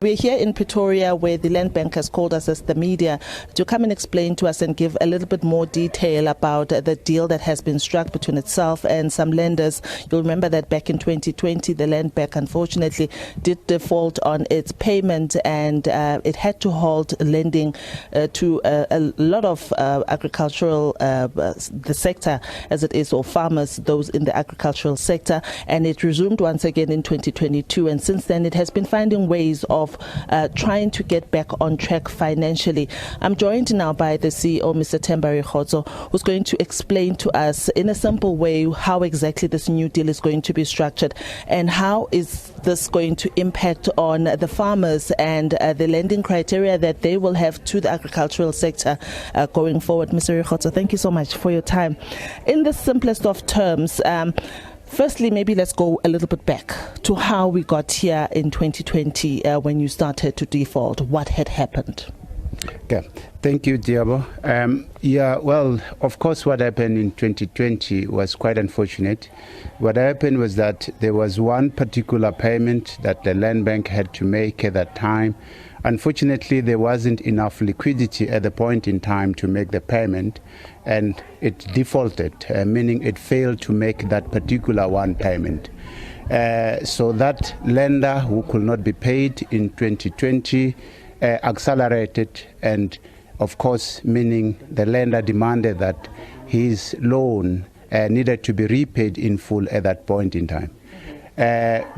We're here in Pretoria where the Land Bank has called us as the media to come and explain to us and give a little bit more detail about the deal that has been struck between itself and some lenders. You'll remember that back in 2020, the Land Bank unfortunately did default on its payment, and it had to halt lending to a lot of agricultural, the sector as it is, or farmers, those in the agricultural sector, and it resumed once again in 2022, and since then it has been finding ways of trying to get back on track financially. I'm joined now by the CEO, Mr. Themba Rikhotso, who's going to explain to us in a simple way how exactly this new deal is going to be structured and how is this going to impact on the farmers and the lending criteria that they will have to the agricultural sector going forward. Mr. Rikhotso, thank you so much for your time. In the simplest of terms, firstly, maybe let's go a little bit back to how we got here in 2020 when you started to default. What had happened? Okay, thank you, Liabo. Yeah, well, of course, what happened in 2020 was quite unfortunate. What happened was that there was one particular payment that the Land Bank had to make at that time. Unfortunately, there wasn't enough liquidity at the point in time to make the payment, and it defaulted, meaning it failed to make that particular one payment. So that lender who could not be paid in 2020 accelerated, and of course, meaning the lender demanded that his loan needed to be repaid in full at that point in time.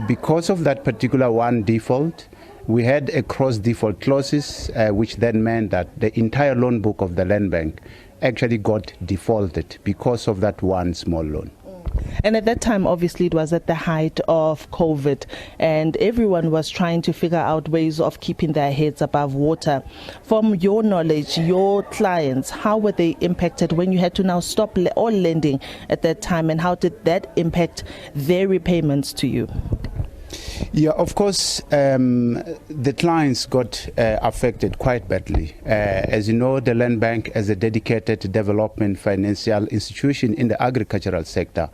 Because of that particular one default, we had a cross-default clauses, which then meant that the entire loan book of the Land Bank actually got defaulted because of that one small loan. And at that time, obviously, it was at the height of COVID, and everyone was trying to figure out ways of keeping their heads above water. From your knowledge, your clients, how were they impacted when you had to now stop all lending at that time, and how did that impact their repayments to you? Yeah, of course, the clients got affected quite badly. As you know, the Land Bank, as a dedicated development financial institution in the agricultural sector,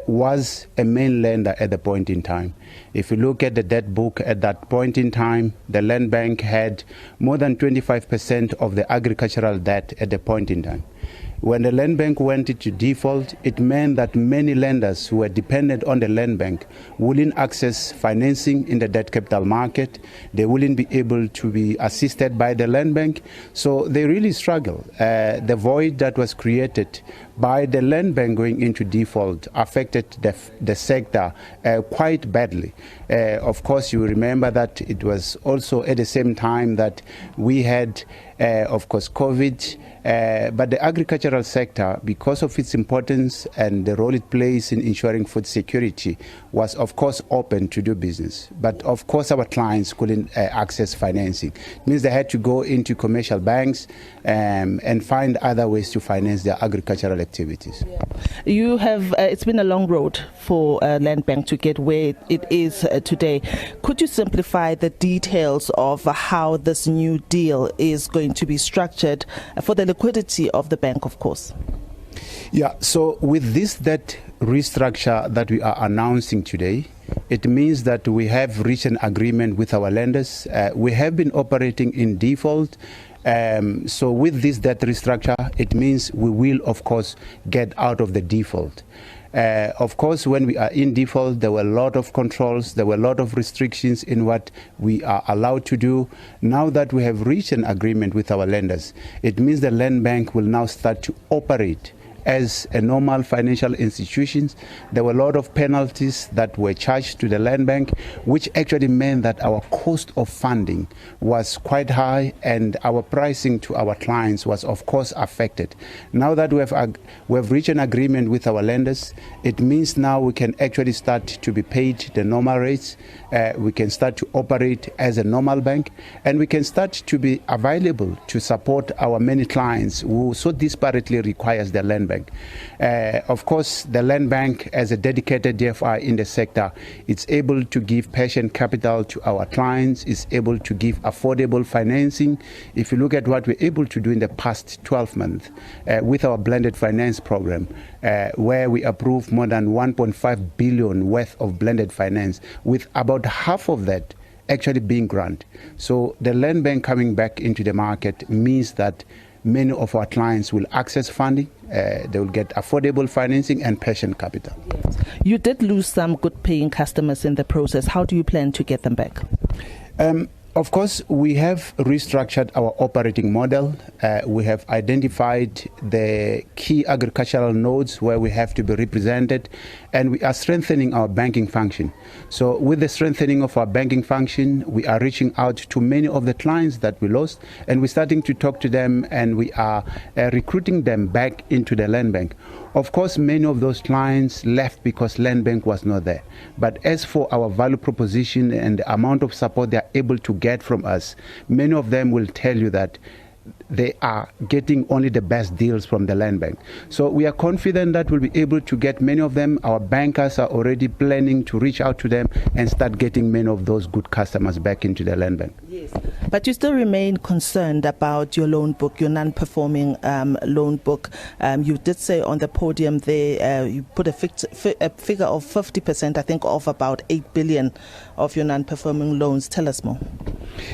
was a main lender at the point in time. If you look at the debt book at that point in time, the Land Bank had more than 25% of the agricultural debt at the point in time. When the Land Bank went into default, it meant that many lenders who were dependent on the Land Bank wouldn't access financing in the debt capital market. They wouldn't be able to be assisted by the Land Bank. So they really struggle. The void that was created by the Land Bank going into default affected the sector quite badly. Of course, you remember that it was also at the same time that we had, of course, COVID. But the agricultural sector, because of its importance and the role it plays in ensuring food security, was of course open to do business. But of course our clients couldn't access financing. It means they had to go into commercial banks and find other ways to finance their agricultural activities. Yeah. You have, it's been a long road for Land Bank to get where it is today. Could you simplify the details of how this new deal is going to be structured for the liquidity of the bank, of course? Yeah, so with this debt restructure that we are announcing today, it means that we have reached an agreement with our lenders. We have been operating in default. So with this debt restructure, it means we will, of course, get out of the default. Of course, when we are in default, there were a lot of controls, there were a lot of restrictions in what we are allowed to do. Now that we have reached an agreement with our lenders, it means the Land Bank will now start to operate as a normal financial institution. There were a lot of penalties that were charged to the Land Bank, which actually meant that our cost of funding was quite high and our pricing to our clients was of course affected. Now that we have reached an agreement with our lenders, it means now we can actually start to be paid the normal rates, we can start to operate as a normal bank, and we can start to be available to support our many clients who so desperately requires the Land Bank. Of course, the Land Bank, as a dedicated DFI in the sector, it's able to give patient capital to our clients, is able to give affordable financing. If you look at what we're able to do in the past 12 months with our blended finance program, where we approved more than 1.5 billion worth of blended finance, with about half of that actually being granted. So the land bank coming back into the market means that many of our clients will access funding, they will get affordable financing and patient capital. Yes. You did lose some good paying customers in the process. How do you plan to get them back? Of course, we have restructured our operating model. We have identified the key agricultural nodes where we have to be represented, and we are strengthening our banking function. So with the strengthening of our banking function, we are reaching out to many of the clients that we lost, and we're starting to talk to them, and we are recruiting them back into the land bank. Of course, many of those clients left because land bank was not there. But as for our value proposition and the amount of support they are able to get from us, many of them will tell you that they are getting only the best deals from the land bank. So we are confident that we'll be able to get many of them. Our bankers are already planning to reach out to them and start getting many of those good customers back into the land bank. Yes, but you still remain concerned about your loan book, your non-performing loan book. You did say on the podium there, you put a figure of 50%, I think, of about 8 billion of your non-performing loans. Tell us more.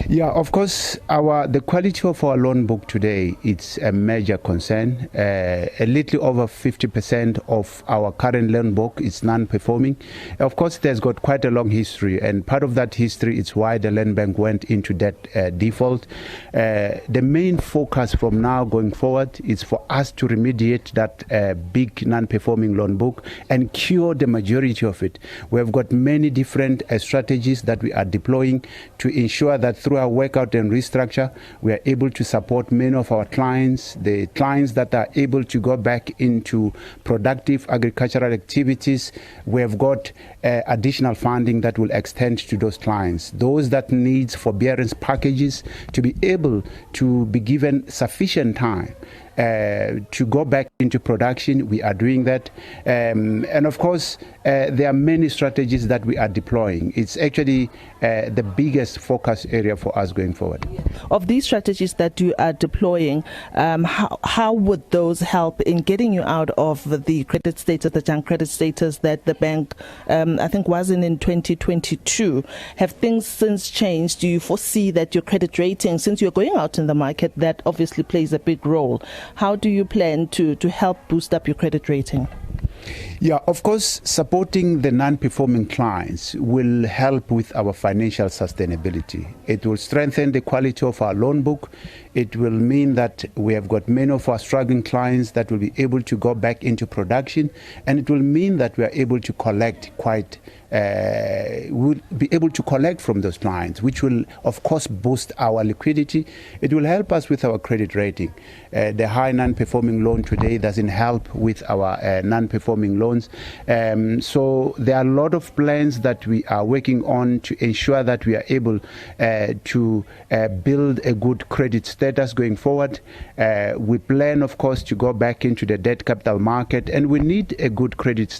Yeah, of course, the quality of our loan book today, it's a major concern. A little over 50% of our current loan book is non-performing. Of course, there's got quite a long history, and part of that history is why the land bank went into debt default. The main focus from now going forward is for us to remediate that big non-performing loan book and cure the majority of it. We have got many different strategies that we are deploying to ensure that through our workout and restructure, we are able to support many of our clients, the clients that are able to go back into productive agricultural activities. We have got additional funding that will extend to those clients. Those that need forbearance packages to be able to be given sufficient time to go back into production, we are doing that. And of course, there are many strategies that we are deploying. It's actually the biggest focus area for us going forward. Of these strategies that you are deploying, how would those help in getting you out of the credit status, the junk credit status that the bank, I think, was in 2022? Have things since changed? Do you foresee that your credit rating, since you're going out in the market, that obviously plays a big role? How do you plan to help boost up your credit rating? Yeah, of course, supporting the non-performing clients will help with our financial sustainability. It will strengthen the quality of our loan book. It will mean that we have got many of our struggling clients that will be able to go back into production, and it will mean that we are able to collect we'll be able to collect from those clients, which will, of course, boost our liquidity. It will help us with our credit rating. The high non-performing loan today doesn't help with our non-performing loans. So there are a lot of plans that we are working on to ensure that we are able to build a good credit status going forward. We plan, of course, to go back into the debt capital market, and we need a good credit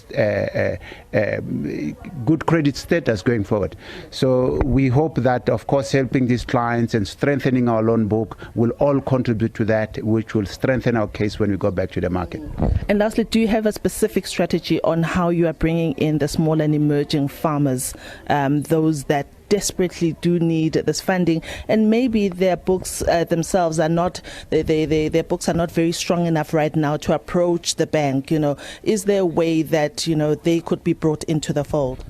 status going forward. So we hope that, of course, helping these clients and strengthening our loan book will all contribute to that, which will strengthen our case when we go back to the market. And lastly, do you have a specific strategy on how you are bringing in the small and emerging farmers, those that desperately do need this funding, and maybe their books themselves are not, their books are not very strong enough right now to approach the bank? Is there a way that they could be brought into the fold?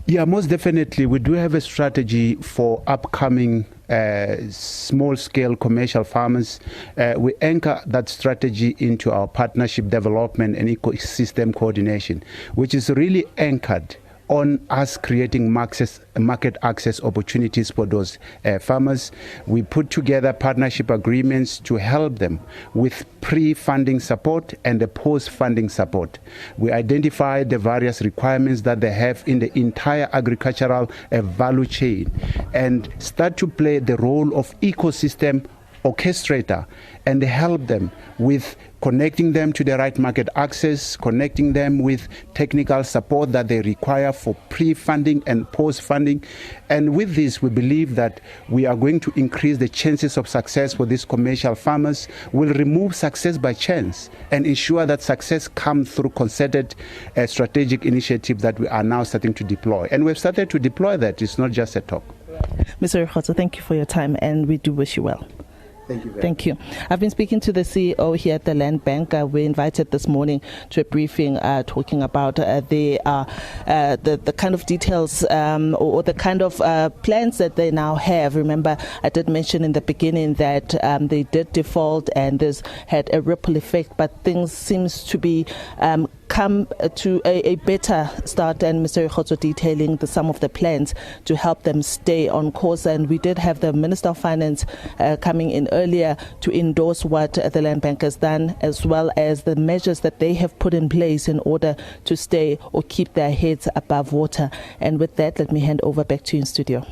Yeah, most definitely. We do have a strategy for upcoming small-scale commercial farmers. We anchor that strategy into our partnership development and ecosystem coordination, which is really anchored on us creating market access opportunities for those farmers. We put together partnership agreements to help them with pre-funding support and the post-funding support. We identify the various requirements that they have in the entire agricultural value chain and start to play the role of ecosystem orchestrator and help them with connecting them to the right market access, connecting them with technical support that they require for pre-funding and post-funding. And with this, we believe that we are going to increase the chances of success for these commercial farmers. We'll remove success by chance and ensure that success comes through concerted strategic initiatives that we are now starting to deploy. And we've started to deploy that. It's not just a talk. Mr. Rikhotso, thank you for your time, and we do wish you well. Thank you very Thank you. I've been speaking to the CEO here at the Land Bank. We invited this morning to a briefing talking about the kind of details or the kind of plans that they now have. Remember, I did mention in the beginning that they did default and this had a ripple effect, but things seems to be come to a better start, and Mr. Rikhotso detailing some of the plans to help them stay on course. And we did have the Minister of Finance coming in earlier to endorse what the Land Bank has done, as well as the measures that they have put in place in order to stay or keep their heads above water. And with that, let me hand over back to you in studio.